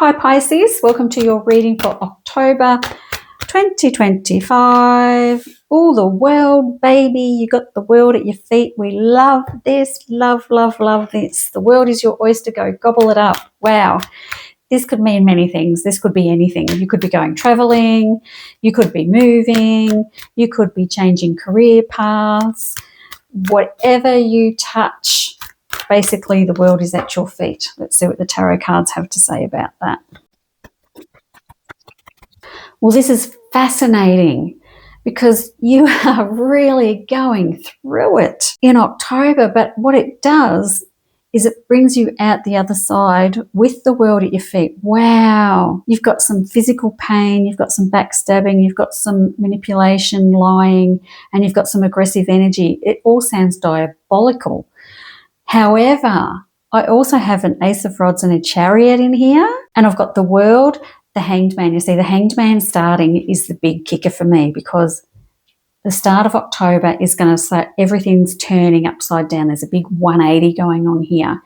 Hi Pisces, welcome to your reading for October 2025. Oh, the world, baby. You got the world at your feet. We love this, love this. The world is your oyster. Go gobble it up. Wow. This could mean many things. This could be anything. You could be going traveling. You could be moving. You could be changing career paths. Whatever you touch, basically the world is at your feet. Let's see what the tarot cards have to say about that. Well, this is fascinating because you are really going through it in October, but what it does is it brings you out the other side with the world at your feet. Wow. You've got some physical pain, you've got some backstabbing, you've got some manipulation, lying, and you've got some aggressive energy. It all sounds diabolical. However, I also have an Ace of Rods and a Chariot in here, and I've got the World, the Hanged Man. You see, the Hanged Man starting is the big kicker for me because the start of October is going to say everything's turning upside down. There's a big 180 going on here,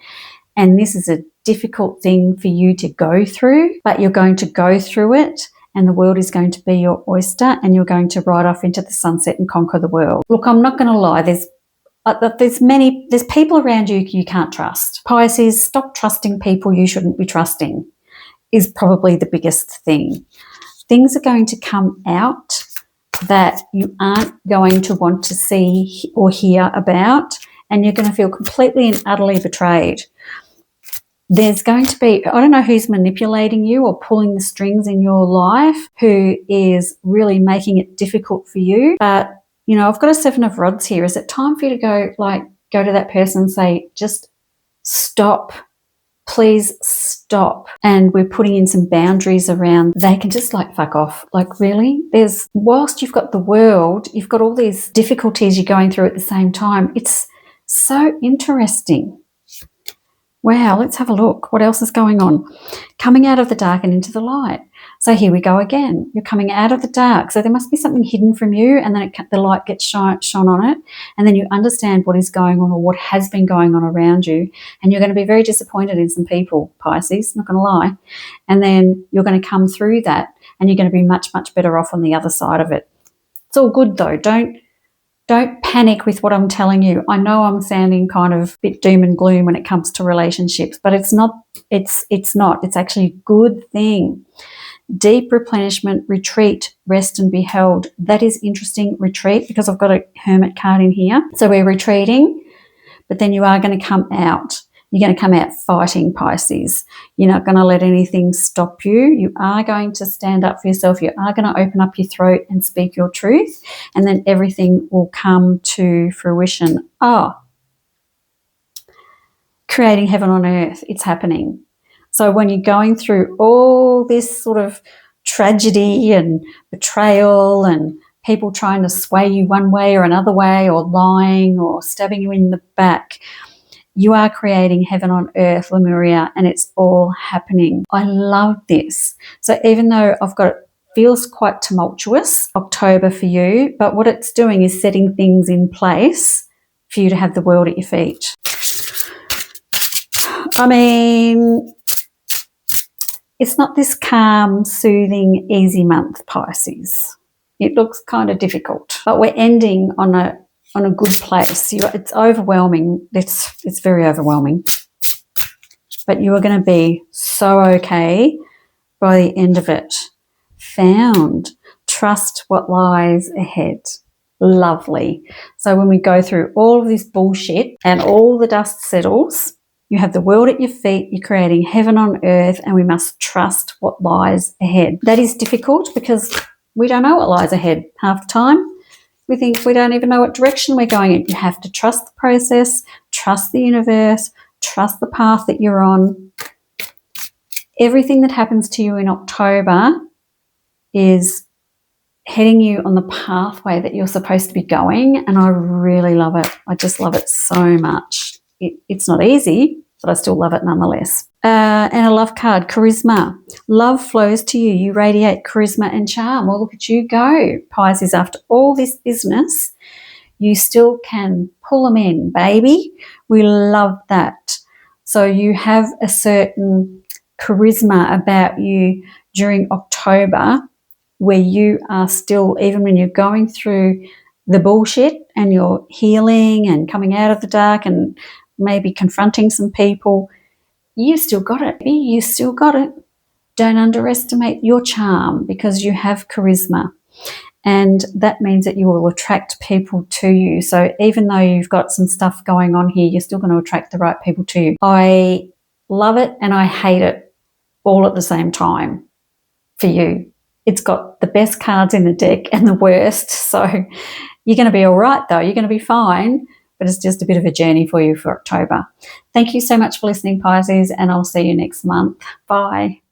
and this is a difficult thing for you to go through, but you're going to go through it, and the world is going to be your oyster, and you're going to ride off into the sunset and conquer the world. Look, I'm not going to lie. There's people around you can't trust. Pisces, stop trusting people you shouldn't be trusting is probably the biggest thing. Things are going to come out that you aren't going to want to see or hear about, and you're going to feel completely and utterly betrayed. There's going to be, I don't know who's manipulating you or pulling the strings in your life, who is really making it difficult for you, but you know, I've got a Seven of Rods here. Is it time for you to go to that person and say, just stop, please stop? And we're putting in some boundaries around, they can just fuck off. Really? Whilst you've got the world, you've got all these difficulties you're going through at the same time. It's so interesting. Wow, let's have a look. What else is going on? Coming out of the dark and into the light. So here we go again. You're coming out of the dark. So there must be something hidden from you, and then the light gets shone on it, and then you understand what is going on or what has been going on around you, and you're going to be very disappointed in some people, Pisces, not going to lie. And then you're going to come through that, and you're going to be much, much better off on the other side of it. It's all good though. Don't panic with what I'm telling you. I know I'm sounding kind of a bit doom and gloom when it comes to relationships, but it's not. It's not. It's actually a good thing. Deep replenishment, retreat, rest and be held. That is interesting, retreat, because I've got a Hermit card in here. So we're retreating, but then you are going to come out. You're going to come out fighting, Pisces. You're not going to let anything stop you. You are going to stand up for yourself. You are going to open up your throat and speak your truth, and then everything will come to fruition. Creating heaven on earth, it's happening. So when you're going through all this sort of tragedy and betrayal and people trying to sway you one way or another way, or lying or stabbing you in the back, you are creating heaven on earth, Lemuria, and it's all happening. I love this. So even though it feels quite tumultuous, October for you, but what it's doing is setting things in place for you to have the world at your feet. I mean, it's not this calm, soothing, easy month, Pisces. It looks kind of difficult, but we're ending on a good place. It's overwhelming. It's very overwhelming. But you are going to be so okay by the end of it. Found. Trust what lies ahead. Lovely. So when we go through all of this bullshit and all the dust settles, you have the world at your feet, you're creating heaven on earth, and we must trust what lies ahead. That is difficult because we don't know what lies ahead half the time. We think we don't even know what direction we're going in. You have to trust the process, trust the universe, trust the path that you're on. Everything that happens to you in October is heading you on the pathway that you're supposed to be going, and I really love it. I just love it so much. It's not easy, but I still love it nonetheless. And a love card, charisma. Love flows to you. You radiate charisma and charm. Well, look at you go, Pisces. After all this business, you still can pull them in, baby. We love that. So you have a certain charisma about you during October, where you are still, even when you're going through the bullshit and you're healing and coming out of the dark and maybe confronting some people, you still got it. You still got it. Don't underestimate your charm, because you have charisma. And that means that you will attract people to you. So even though you've got some stuff going on here, you're still going to attract the right people to you. I love it and I hate it all at the same time for you. It's got the best cards in the deck and the worst. So you're going to be all right, though. You're going to be fine. But it's just a bit of a journey for you for October. Thank you so much for listening, Pisces, and I'll see you next month. Bye.